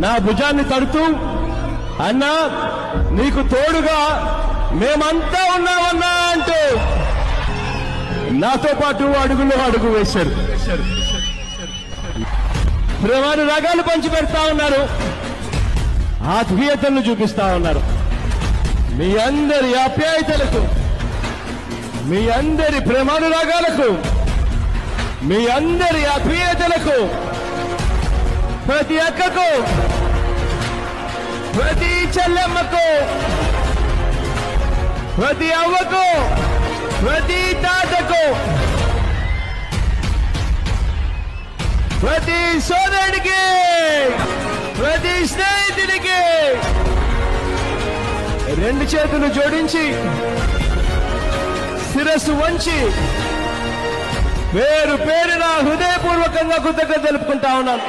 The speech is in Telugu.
నా భుజాన్ని తడుతూ, అన్నా నీకు తోడుగా మేమంతా ఉన్నామన్నా అంటూ నాతో పాటు అడుగులో అడుగు వేశారు. ప్రేమానురాగాలు పంచి పెడతా ఉన్నారు, ఆత్మీయతలను చూపిస్తా ఉన్నారు. మీ అందరి ఆప్యాయతలకు, మీ అందరి ప్రేమానురాగాలకు, మీ అందరి ఆత్మీయతలకు, ప్రతి అక్కకు, ప్రతి చెల్లెమ్మకు, ప్రతి అవ్వకు, ప్రతి తాతకు, ప్రతి సోదరుడికి, ప్రతి స్నేహితుడికి రెండు చేతులు జోడించి శిరస్సు వంచి పేరు పేరున హృదయపూర్వకంగా కృతజ్ఞతలు తెలుపుకుంటా ఉన్నాను.